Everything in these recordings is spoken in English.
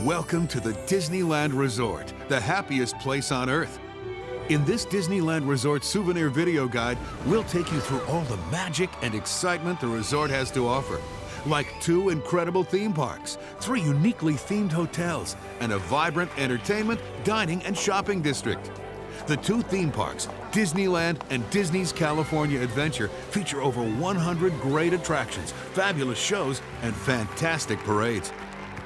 Welcome to the Disneyland Resort, the happiest place on Earth. In this Disneyland Resort souvenir video guide, we'll take you through all the magic and excitement the resort has to offer. Like 2 incredible theme parks, 3 uniquely themed hotels, and a vibrant entertainment, dining, and shopping district. The 2 theme parks, Disneyland and Disney's California Adventure, feature over 100 great attractions, fabulous shows, and fantastic parades.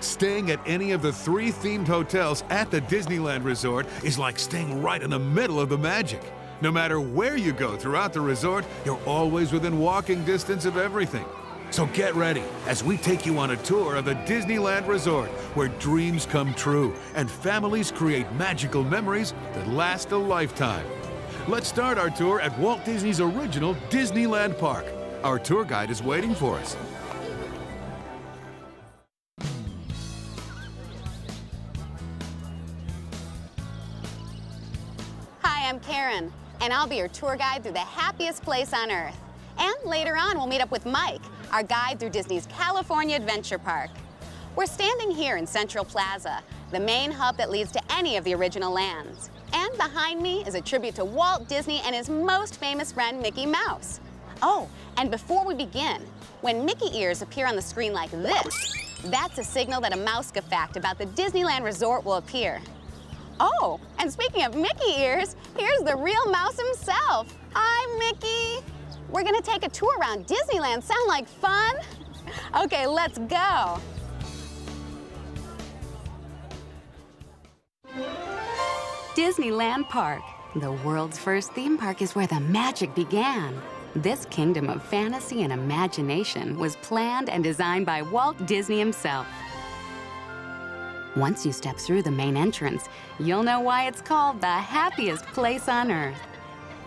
Staying at any of the 3 themed hotels at the Disneyland Resort is like staying right in the middle of the magic. No matter where you go throughout the resort, you're always within walking distance of everything. So get ready as we take you on a tour of the Disneyland Resort, where dreams come true and families create magical memories that last a lifetime. Let's start our tour at Walt Disney's original Disneyland Park. Our tour guide is waiting for us. Hi, I'm Karen, and I'll be your tour guide through the happiest place on Earth. And later on, we'll meet up with Mike, our guide through Disney's California Adventure Park. We're standing here in Central Plaza, the main hub that leads to any of the original lands. And behind me is a tribute to Walt Disney and his most famous friend, Mickey Mouse. Oh, and before we begin, when Mickey ears appear on the screen like this, that's a signal that a Mouse-ca fact about the Disneyland Resort will appear. Oh, and speaking of Mickey ears, here's the real mouse himself. Hi, Mickey. We're gonna take a tour around Disneyland. Sound like fun? Okay, let's go. Disneyland Park. The world's first theme park is where the magic began. This kingdom of fantasy and imagination was planned and designed by Walt Disney himself. Once you step through the main entrance, you'll know why it's called the happiest place on Earth.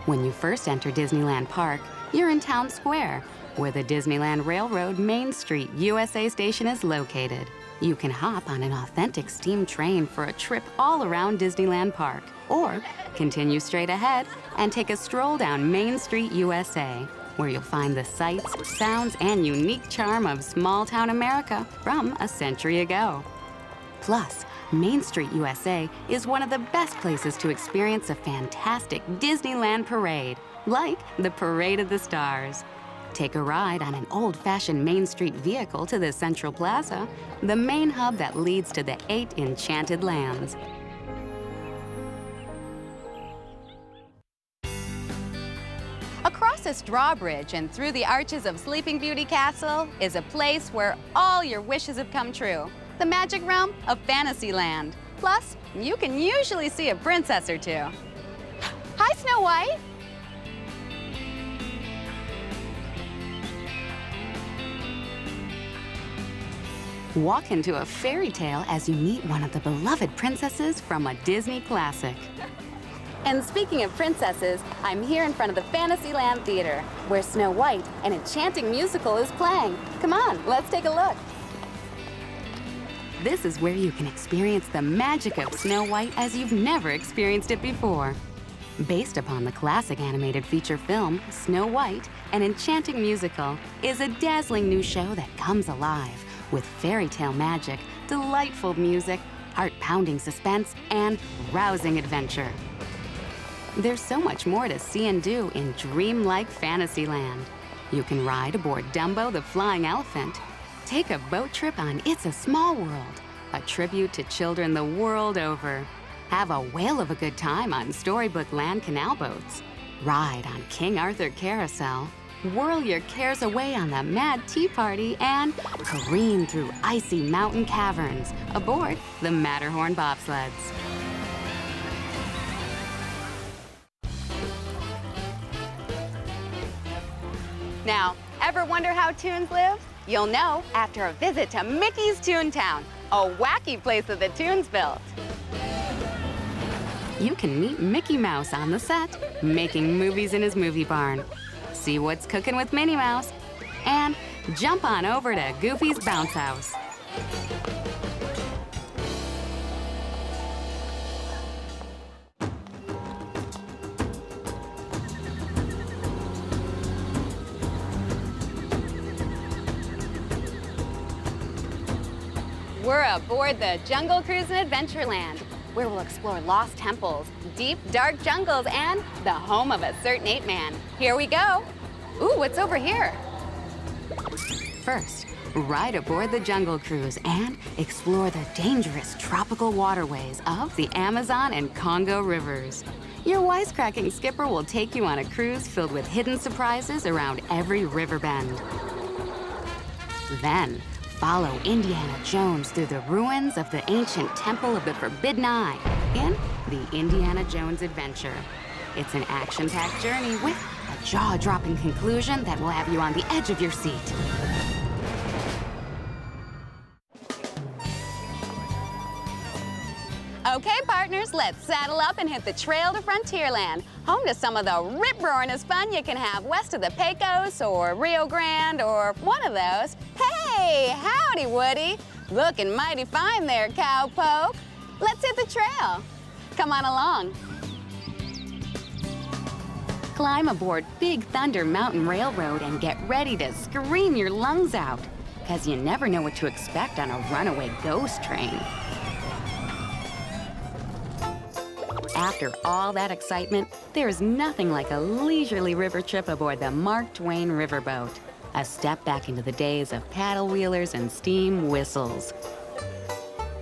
When you first enter Disneyland Park, you're in Town Square, where the Disneyland Railroad Main Street USA station is located. You can hop on an authentic steam train for a trip all around Disneyland Park, or continue straight ahead and take a stroll down Main Street USA, where you'll find the sights, sounds, and unique charm of small-town America from a century ago. Plus, Main Street USA is one of the best places to experience a fantastic Disneyland parade, like the Parade of the Stars. Take a ride on an old-fashioned Main Street vehicle to the Central Plaza, the main hub that leads to the 8 enchanted lands. Across this drawbridge and through the arches of Sleeping Beauty Castle is a place where all your wishes have come true. The magic realm of Fantasyland. Plus, you can usually see a princess or 2. Hi, Snow White. Walk into a fairy tale as you meet one of the beloved princesses from a Disney classic. And speaking of princesses, I'm here in front of the Fantasyland Theater, where Snow White, an enchanting musical, is playing. Come on, let's take a look. This is where you can experience the magic of Snow White as you've never experienced it before. Based upon the classic animated feature film, Snow White, an enchanting musical, is a dazzling new show that comes alive with fairy tale magic, delightful music, heart-pounding suspense, and rousing adventure. There's so much more to see and do in dreamlike Fantasyland. You can ride aboard Dumbo the Flying Elephant, take a boat trip on It's a Small World, a tribute to children the world over. Have a whale of a good time on Storybook Land canal boats. Ride on King Arthur Carousel. Whirl your cares away on the Mad Tea Party and careen through icy mountain caverns aboard the Matterhorn bobsleds. Now, ever wonder how Toons live? You'll know after a visit to Mickey's Toontown, a wacky place that the Toons built. You can meet Mickey Mouse on the set, making movies in his movie barn. See what's cooking with Minnie Mouse, and jump on over to Goofy's Bounce House. We're aboard the Jungle Cruise in Adventureland, where we'll explore lost temples, deep, dark jungles, and the home of a certain ape man. Here we go. Ooh, what's over here? First, ride aboard the Jungle Cruise and explore the dangerous tropical waterways of the Amazon and Congo rivers. Your wisecracking skipper will take you on a cruise filled with hidden surprises around every river bend. Then, follow Indiana Jones through the ruins of the ancient Temple of the Forbidden Eye in the Indiana Jones Adventure. It's an action-packed journey with a jaw-dropping conclusion that will have you on the edge of your seat. Okay, partners, let's saddle up and hit the trail to Frontierland, home to some of the rip-roaringest fun you can have west of the Pecos or Rio Grande or one of those. Hey, howdy, Woody. Looking mighty fine there, cowpoke. Let's hit the trail. Come on along. Climb aboard Big Thunder Mountain Railroad and get ready to scream your lungs out, because you never know what to expect on a runaway ghost train. After all that excitement, there's nothing like a leisurely river trip aboard the Mark Twain Riverboat. A step back into the days of paddle wheelers and steam whistles.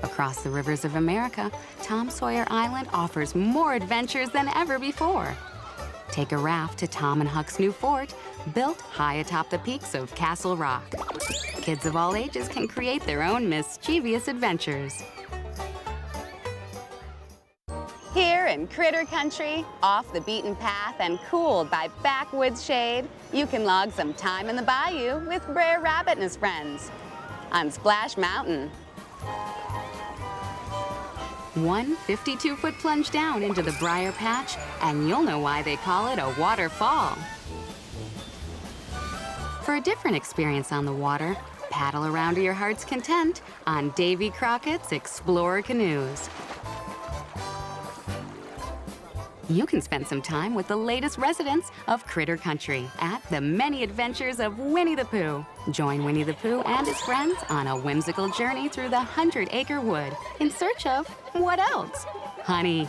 Across the rivers of America, Tom Sawyer Island offers more adventures than ever before. Take a raft to Tom and Huck's new fort, built high atop the peaks of Castle Rock. Kids of all ages can create their own mischievous adventures. Here in Critter Country, off the beaten path and cooled by backwoods shade, you can log some time in the bayou with Brer Rabbit and his friends on Splash Mountain. One 52-foot plunge down into the briar patch, and you'll know why they call it a waterfall. For a different experience on the water, paddle around to your heart's content on Davy Crockett's Explorer Canoes. You can spend some time with the latest residents of Critter Country at the many adventures of Winnie the Pooh. Join Winnie the Pooh and his friends on a whimsical journey through the 100-acre wood in search of what else? Honey.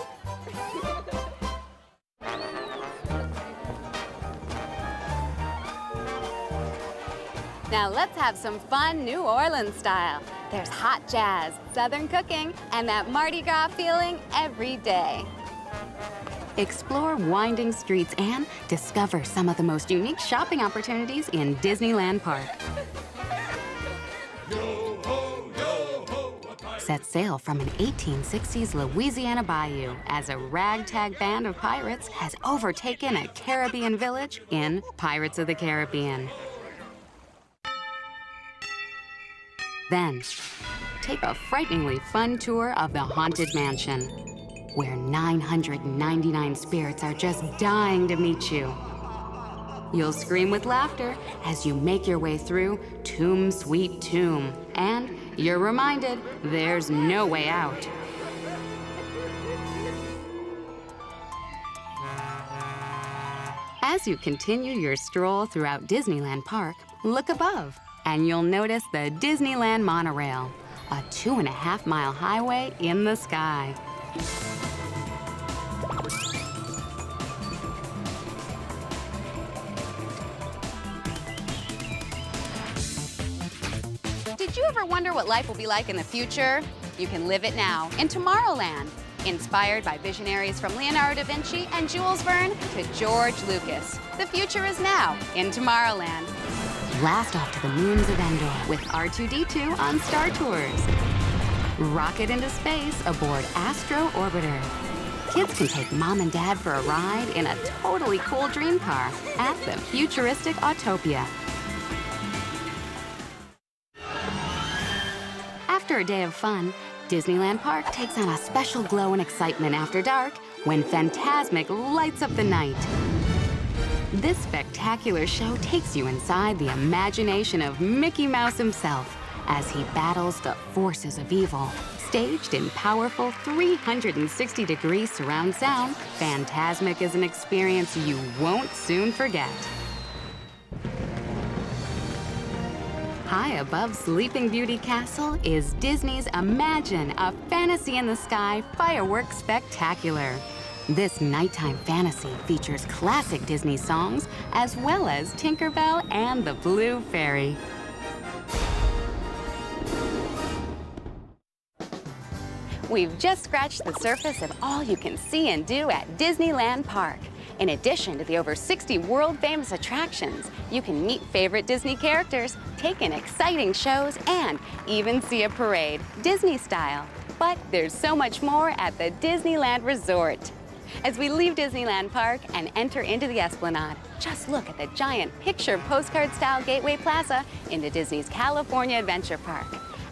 Now let's have some fun New Orleans style. There's hot jazz, Southern cooking, and that Mardi Gras feeling every day. Explore winding streets and discover some of the most unique shopping opportunities in Disneyland Park. Set sail from an 1860s Louisiana bayou as a ragtag band of pirates has overtaken a Caribbean village in Pirates of the Caribbean. Then, take a frighteningly fun tour of the Haunted Mansion, where 999 spirits are just dying to meet you. You'll scream with laughter as you make your way through Tomb Sweet Tomb, and you're reminded there's no way out. As you continue your stroll throughout Disneyland Park, look above, and you'll notice the Disneyland Monorail, a 2.5-mile highway in the sky. Did you ever wonder what life will be like in the future? You can live it now in Tomorrowland, inspired by visionaries from Leonardo da Vinci and Jules Verne to George Lucas. The future is now in Tomorrowland. Blast off to the moons of Endor with R2-D2 on Star Tours. Rocket into space aboard Astro Orbiter. Kids can take mom and dad for a ride in a totally cool dream car at the futuristic Autopia. After a day of fun, Disneyland Park takes on a special glow and excitement after dark when Fantasmic lights up the night. This spectacular show takes you inside the imagination of Mickey Mouse himself as he battles the forces of evil. Staged in powerful 360-degree surround sound, Fantasmic is an experience you won't soon forget. High above Sleeping Beauty Castle is Disney's Imagine, a fantasy in the sky fireworks spectacular. This nighttime fantasy features classic Disney songs as well as Tinkerbell and the Blue Fairy. We've just scratched the surface of all you can see and do at Disneyland Park. In addition to the over 60 world-famous attractions, you can meet favorite Disney characters, take in exciting shows, and even see a parade, Disney style. But there's so much more at the Disneyland Resort. As we leave Disneyland Park and enter into the Esplanade, just look at the giant picture postcard-style Gateway Plaza into Disney's California Adventure Park.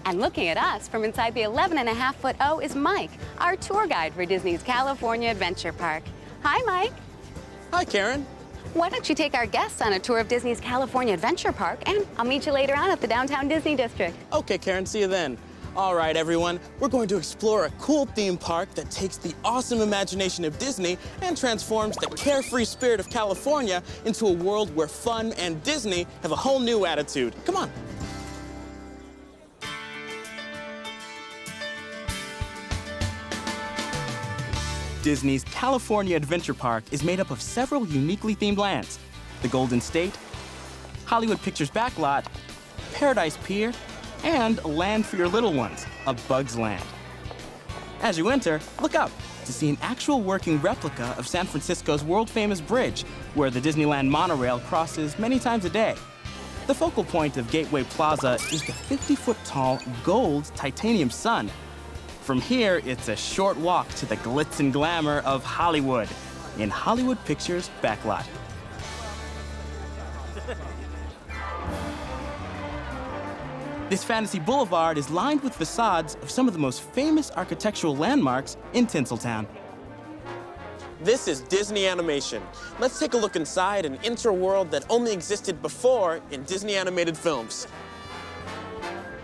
And looking at us from inside the 11.5-foot O is Mike, our tour guide for Disney's California Adventure Park. Hi, Mike. Hi, Karen. Why don't you take our guests on a tour of Disney's California Adventure Park, and I'll meet you later on at the downtown Disney District. Okay, Karen, see you then. All right, everyone, we're going to explore a cool theme park that takes the awesome imagination of Disney and transforms the carefree spirit of California into a world where fun and Disney have a whole new attitude. Come on. Disney's California Adventure Park is made up of several uniquely themed lands: the Golden State, Hollywood Pictures Backlot, Paradise Pier, and Land for Your Little Ones, a Bug's Land. As you enter, look up to see an actual working replica of San Francisco's world-famous bridge, where the Disneyland monorail crosses many times a day. The focal point of Gateway Plaza is the 50-foot-tall gold titanium sun. From here, it's a short walk to the glitz and glamour of Hollywood in Hollywood Pictures Backlot. This fantasy boulevard is lined with facades of some of the most famous architectural landmarks in Tinseltown. This is Disney Animation. Let's take a look inside and enter a world that only existed before in Disney animated films.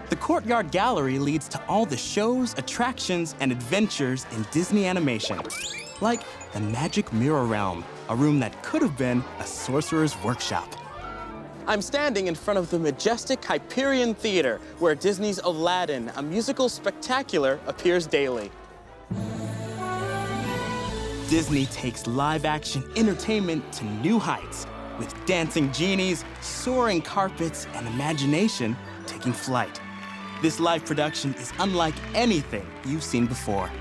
The Courtyard Gallery leads to all the shows, attractions, and adventures in Disney animation. Like the Magic Mirror Realm, a room that could have been a sorcerer's workshop. I'm standing in front of the majestic Hyperion Theater, where Disney's Aladdin, a musical spectacular, appears daily. Disney takes live-action entertainment to new heights, with dancing genies, soaring carpets, and imagination taking flight. This live production is unlike anything you've seen before.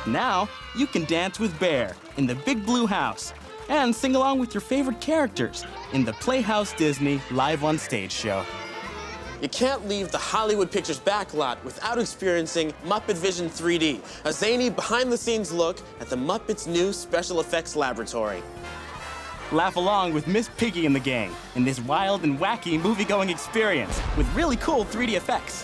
Now, you can dance with Bear in the Big Blue House and sing along with your favorite characters in the Playhouse Disney Live on Stage show. You can't leave the Hollywood Pictures Backlot without experiencing Muppet Vision 3D, a zany behind-the-scenes look at the Muppets' new special effects laboratory. Laugh along with Miss Piggy and the gang in this wild and wacky movie-going experience with really cool 3D effects.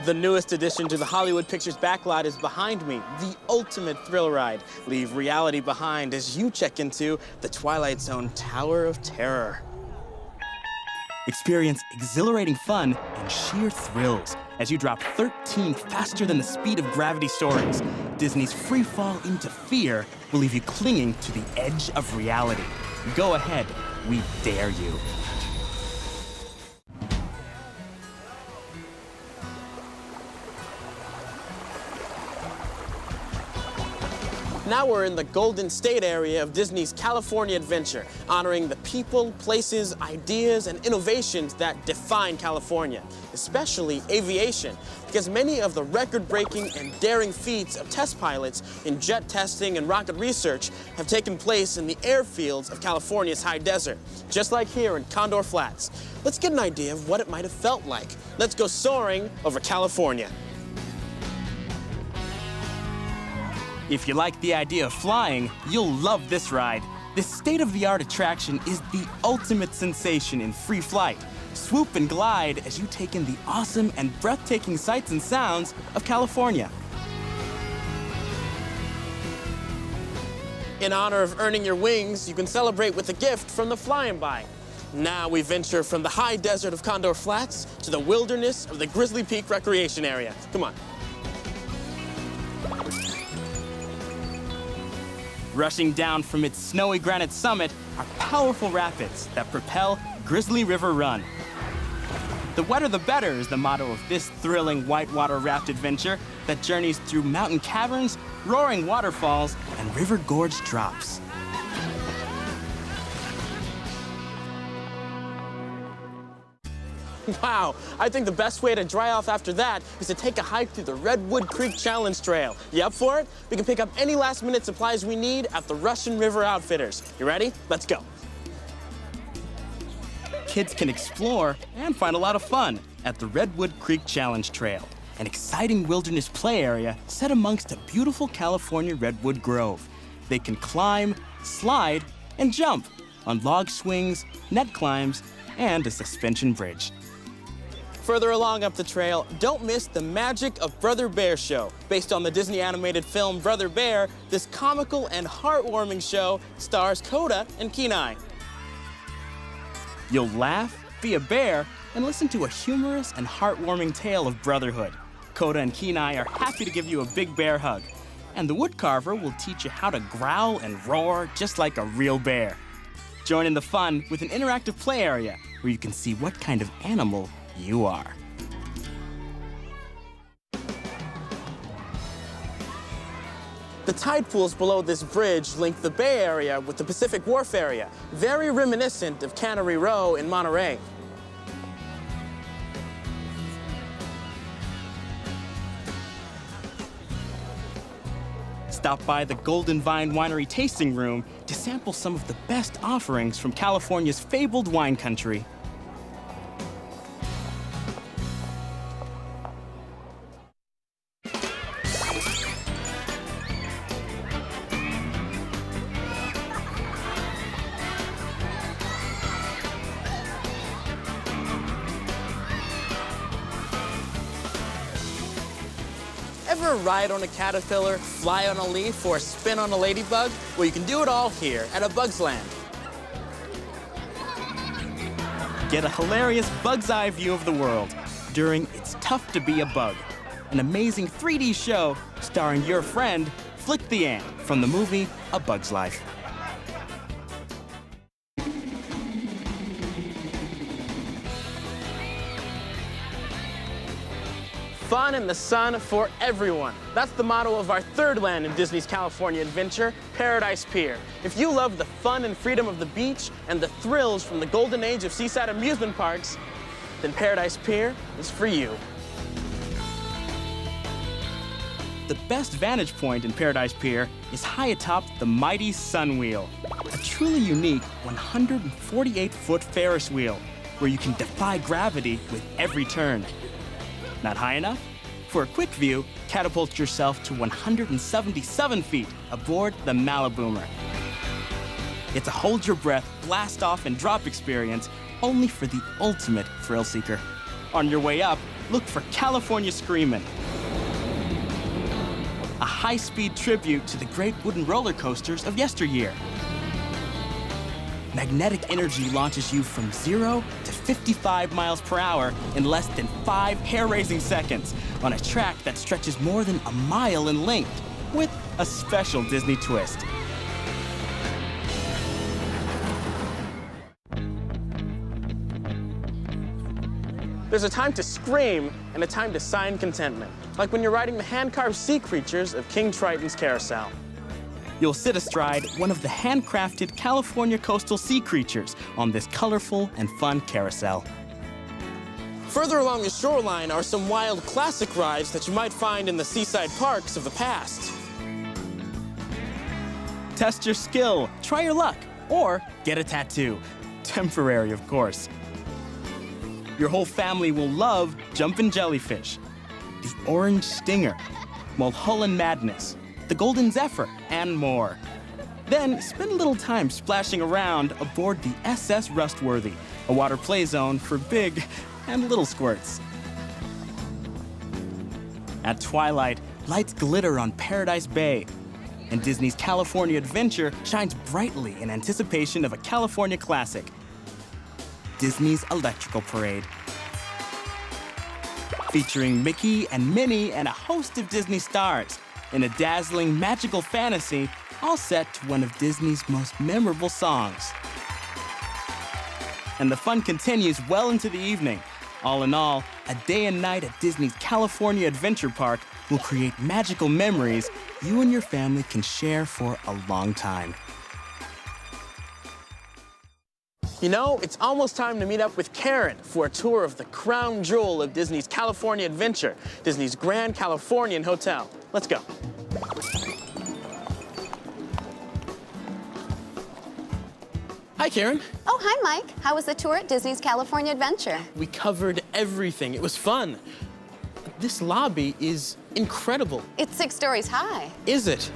The newest addition to the Hollywood Pictures Backlot is behind me, the ultimate thrill ride. Leave reality behind as you check into the Twilight Zone Tower of Terror. Experience exhilarating fun and sheer thrills as you drop 13 faster than the speed of gravity stories. Disney's free fall into fear will leave you clinging to the edge of reality. Go ahead, we dare you. Now we're in the Golden State area of Disney's California Adventure, honoring the people, places, ideas, and innovations that define California, especially aviation, because many of the record-breaking and daring feats of test pilots in jet testing and rocket research have taken place in the airfields of California's high desert, just like here in Condor Flats. Let's get an idea of what it might have felt like. Let's go soaring over California. If you like the idea of flying, you'll love this ride. This state-of-the-art attraction is the ultimate sensation in free flight. Swoop and glide as you take in the awesome and breathtaking sights and sounds of California. In honor of earning your wings, you can celebrate with a gift from the Flying By. Now we venture from the high desert of Condor Flats to the wilderness of the Grizzly Peak Recreation Area. Come on. Rushing down from its snowy granite summit are powerful rapids that propel Grizzly River Run. The wetter the better is the motto of this thrilling whitewater raft adventure that journeys through mountain caverns, roaring waterfalls, and river gorge drops. Wow, I think the best way to dry off after that is to take a hike through the Redwood Creek Challenge Trail. You up for it? We can pick up any last-minute supplies we need at the Russian River Outfitters. You ready? Let's go. Kids can explore and find a lot of fun at the Redwood Creek Challenge Trail, an exciting wilderness play area set amongst a beautiful California redwood grove. They can climb, slide, and jump on log swings, net climbs, and a suspension bridge. Further along up the trail, don't miss the Magic of Brother Bear show. Based on the Disney animated film Brother Bear, this comical and heartwarming show stars Coda and Kenai. You'll laugh, be a bear, and listen to a humorous and heartwarming tale of brotherhood. Coda and Kenai are happy to give you a big bear hug. And the woodcarver will teach you how to growl and roar just like a real bear. Join in the fun with an interactive play area where you can see what kind of animal you are. The tide pools below this bridge link the Bay Area with the Pacific Wharf area, very reminiscent of Cannery Row in Monterey. Stop by the Golden Vine Winery Tasting Room to sample some of the best offerings from California's fabled wine country. Ever ride on a caterpillar, fly on a leaf, or spin on a ladybug? Well, you can do it all here at a Bug's Land. Get a hilarious bug's eye view of the world during It's Tough to Be a Bug, an amazing 3D show starring your friend, Flick the Ant, from the movie A Bug's Life. Fun in the sun for everyone. That's the motto of our third land in Disney's California adventure, Paradise Pier. If you love the fun and freedom of the beach and the thrills from the golden age of seaside amusement parks, then Paradise Pier is for you. The best vantage point in Paradise Pier is high atop the mighty Sun Wheel, a truly unique 148-foot Ferris wheel where you can defy gravity with every turn. Not high enough? For a quick view, catapult yourself to 177 feet aboard the Maliboomer. It's a hold your breath, blast off and drop experience only for the ultimate thrill seeker. On your way up, look for California Screamin', a high-speed tribute to the great wooden roller coasters of yesteryear. Magnetic energy launches you from 0 to 55 miles per hour in less than 5 hair-raising seconds on a track that stretches more than a mile in length with a special Disney twist. There's a time to scream and a time to sign contentment, like when you're riding the hand-carved sea creatures of King Triton's carousel. You'll sit astride one of the handcrafted California coastal sea creatures on this colorful and fun carousel. Further along the shoreline are some wild classic rides that you might find in the seaside parks of the past. Test your skill, try your luck, or get a tattoo. Temporary, of course. Your whole family will love Jumpin' Jellyfish, the Orange Stinger, Mulholland Madness, the Golden Zephyr, and more. Then spend a little time splashing around aboard the SS Rustworthy, a water play zone for big and little squirts. At twilight, lights glitter on Paradise Bay, and Disney's California Adventure shines brightly in anticipation of a California classic, Disney's Electrical Parade. Featuring Mickey and Minnie and a host of Disney stars in a dazzling magical fantasy all set to one of Disney's most memorable songs. And the fun continues well into the evening. All in all, a day and night at Disney's California Adventure Park will create magical memories you and your family can share for a long time. You know, it's almost time to meet up with Karen for a tour of the crown jewel of Disney's California Adventure, Disney's Grand Californian Hotel. Let's go. Hi, Karen. Oh, hi, Mike. How was the tour at Disney's California Adventure? We covered everything. It was fun. This lobby is incredible. It's 6 stories high. Is it?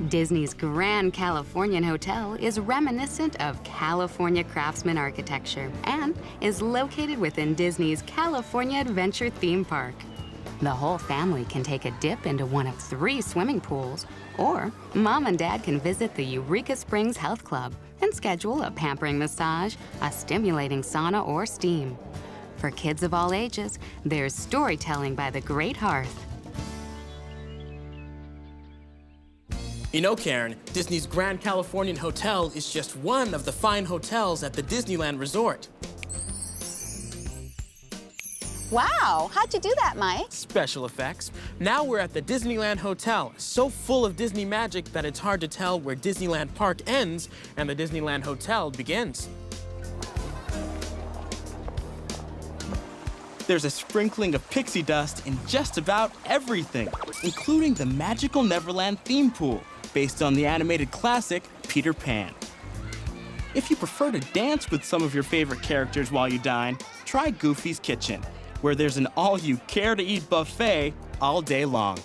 Disney's Grand Californian Hotel is reminiscent of California craftsman architecture and is located within Disney's California Adventure theme park. The whole family can take a dip into one of 3 swimming pools, or Mom and Dad can visit the Eureka Springs Health Club and schedule a pampering massage, a stimulating sauna, or steam. For kids of all ages, there's storytelling by the Great Hearth. You know, Karen, Disney's Grand Californian Hotel is just one of the fine hotels at the Disneyland Resort. Wow, how'd you do that, Mike? Special effects. Now we're at the Disneyland Hotel, so full of Disney magic that it's hard to tell where Disneyland Park ends and the Disneyland Hotel begins. There's a sprinkling of pixie dust in just about everything, including the magical Neverland theme pool, based on the animated classic Peter Pan. If you prefer to dance with some of your favorite characters while you dine, try Goofy's Kitchen, where there's an all-you-care-to-eat buffet all day long.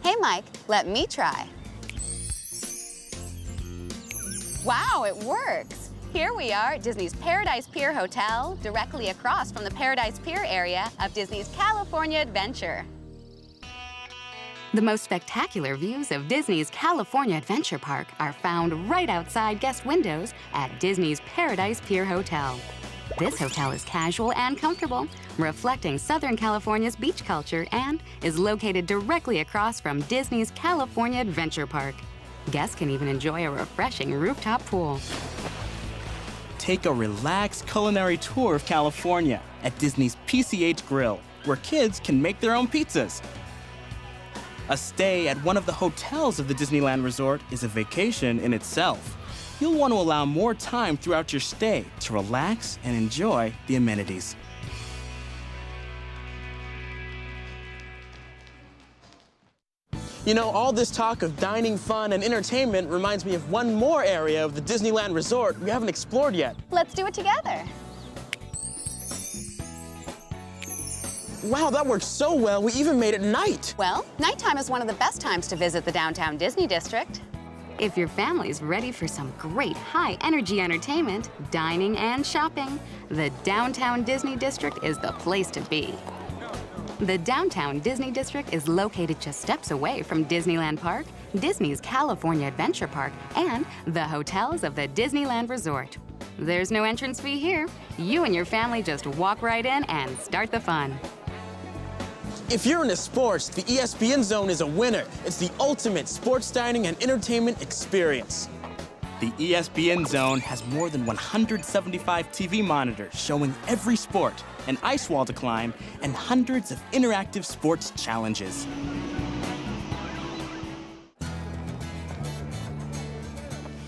Hey, Mike, let me try. Wow, it works. Here we are at Disney's Paradise Pier Hotel, directly across from the Paradise Pier area of Disney's California Adventure. The most spectacular views of Disney's California Adventure Park are found right outside guest windows at Disney's Paradise Pier Hotel. This hotel is casual and comfortable, reflecting Southern California's beach culture, and is located directly across from Disney's California Adventure Park. Guests can even enjoy a refreshing rooftop pool. Take a relaxed culinary tour of California at Disney's PCH Grill, where kids can make their own pizzas. A stay at one of the hotels of the Disneyland Resort is a vacation in itself. You'll want to allow more time throughout your stay to relax and enjoy the amenities. You know, all this talk of dining, fun, and entertainment reminds me of one more area of the Disneyland Resort we haven't explored yet. Let's do it together. Wow, that worked so well, we even made it night. Well, nighttime is one of the best times to visit the downtown Disney district. If your family's ready for some great high-energy entertainment, dining, and shopping, the Downtown Disney District is the place to be. The Downtown Disney District is located just steps away from Disneyland Park, Disney's California Adventure Park, and the hotels of the Disneyland Resort. There's no entrance fee here. You and your family just walk right in and start the fun. If you're into sports, the ESPN Zone is a winner. It's the ultimate sports dining and entertainment experience. The ESPN Zone has more than 175 TV monitors showing every sport, an ice wall to climb, and hundreds of interactive sports challenges.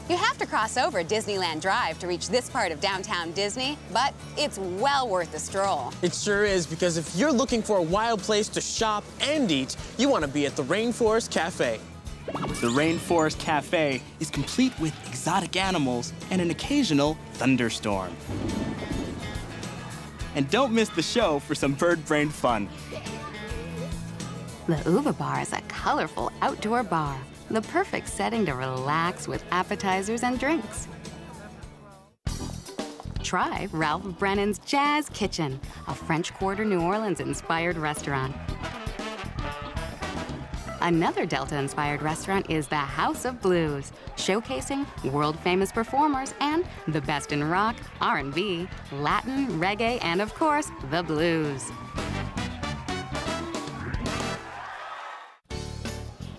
You have to cross over Disneyland Drive to reach this part of downtown Disney, but it's well worth the stroll. It sure is, because if you're looking for a wild place to shop and eat, you want to be at the Rainforest Cafe. The Rainforest Cafe is complete with exotic animals and an occasional thunderstorm. And don't miss the show for some bird-brained fun. The Uva Bar is a colorful outdoor bar, the perfect setting to relax with appetizers and drinks. Try Ralph Brennan's Jazz Kitchen, a French Quarter New Orleans-inspired restaurant. Another Delta-inspired restaurant is the House of Blues, showcasing world-famous performers and the best in rock, R&B, Latin, reggae, and of course, the blues.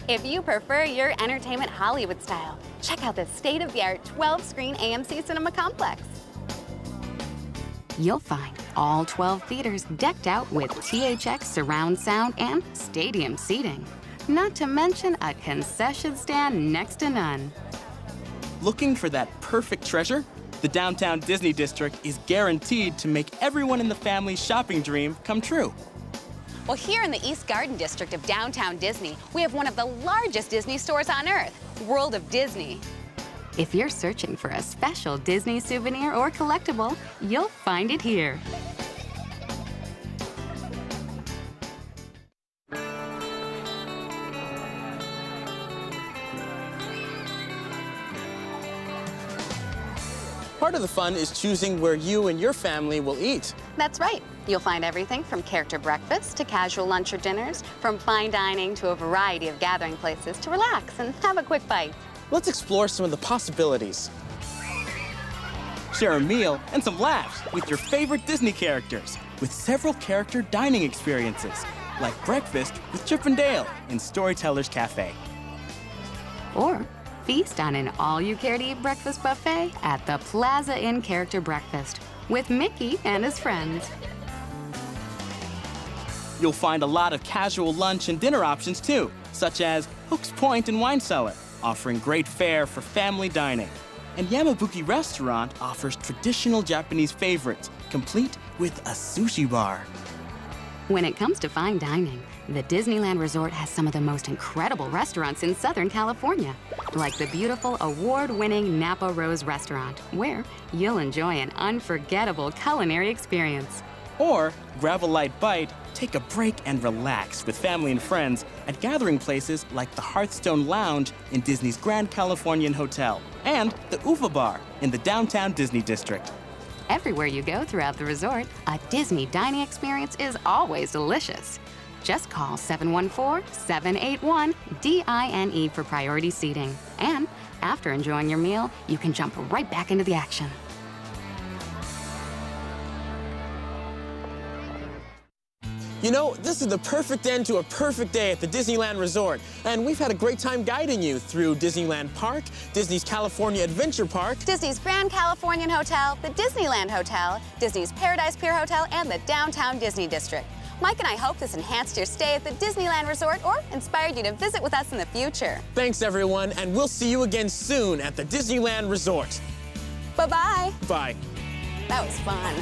If you prefer your entertainment Hollywood style, check out the state-of-the-art 12-screen AMC Cinema Complex. You'll find all 12 theaters decked out with THX surround sound and stadium seating. Not to mention a concession stand next to none. Looking for that perfect treasure? The Downtown Disney District is guaranteed to make everyone in the family's shopping dream come true. Well, here in the East Garden District of downtown Disney, we have one of the largest Disney stores on Earth, World of Disney. If you're searching for a special Disney souvenir or collectible, you'll find it here. Part of the fun is choosing where you and your family will eat. That's right. You'll find everything from character breakfasts to casual lunch or dinners, from fine dining to a variety of gathering places to relax and have a quick bite. Let's explore some of the possibilities. Share a meal and some laughs with your favorite Disney characters with several character dining experiences, like breakfast with Chip and Dale in Storyteller's Cafe. Or feast on an all-you-care-to-eat breakfast buffet at the Plaza Inn Character Breakfast with Mickey and his friends. You'll find a lot of casual lunch and dinner options too, such as Hook's Point and Wine Cellar, offering great fare for family dining. And Yamabuki Restaurant offers traditional Japanese favorites, complete with a sushi bar. When it comes to fine dining, the Disneyland Resort has some of the most incredible restaurants in Southern California, like the beautiful award-winning Napa Rose Restaurant, where you'll enjoy an unforgettable culinary experience. Or grab a light bite, take a break and relax with family and friends at gathering places like the Hearthstone Lounge in Disney's Grand Californian Hotel and the Uva Bar in the Downtown Disney District. Everywhere you go throughout the resort, a Disney dining experience is always delicious. Just call 714-781-DINE for priority seating. And after enjoying your meal, you can jump right back into the action. You know, this is the perfect end to a perfect day at the Disneyland Resort. And we've had a great time guiding you through Disneyland Park, Disney's California Adventure Park, Disney's Grand Californian Hotel, the Disneyland Hotel, Disney's Paradise Pier Hotel, and the Downtown Disney District. Mike and I hope this enhanced your stay at the Disneyland Resort or inspired you to visit with us in the future. Thanks, everyone, and we'll see you again soon at the Disneyland Resort. Bye-bye. Bye. That was fun.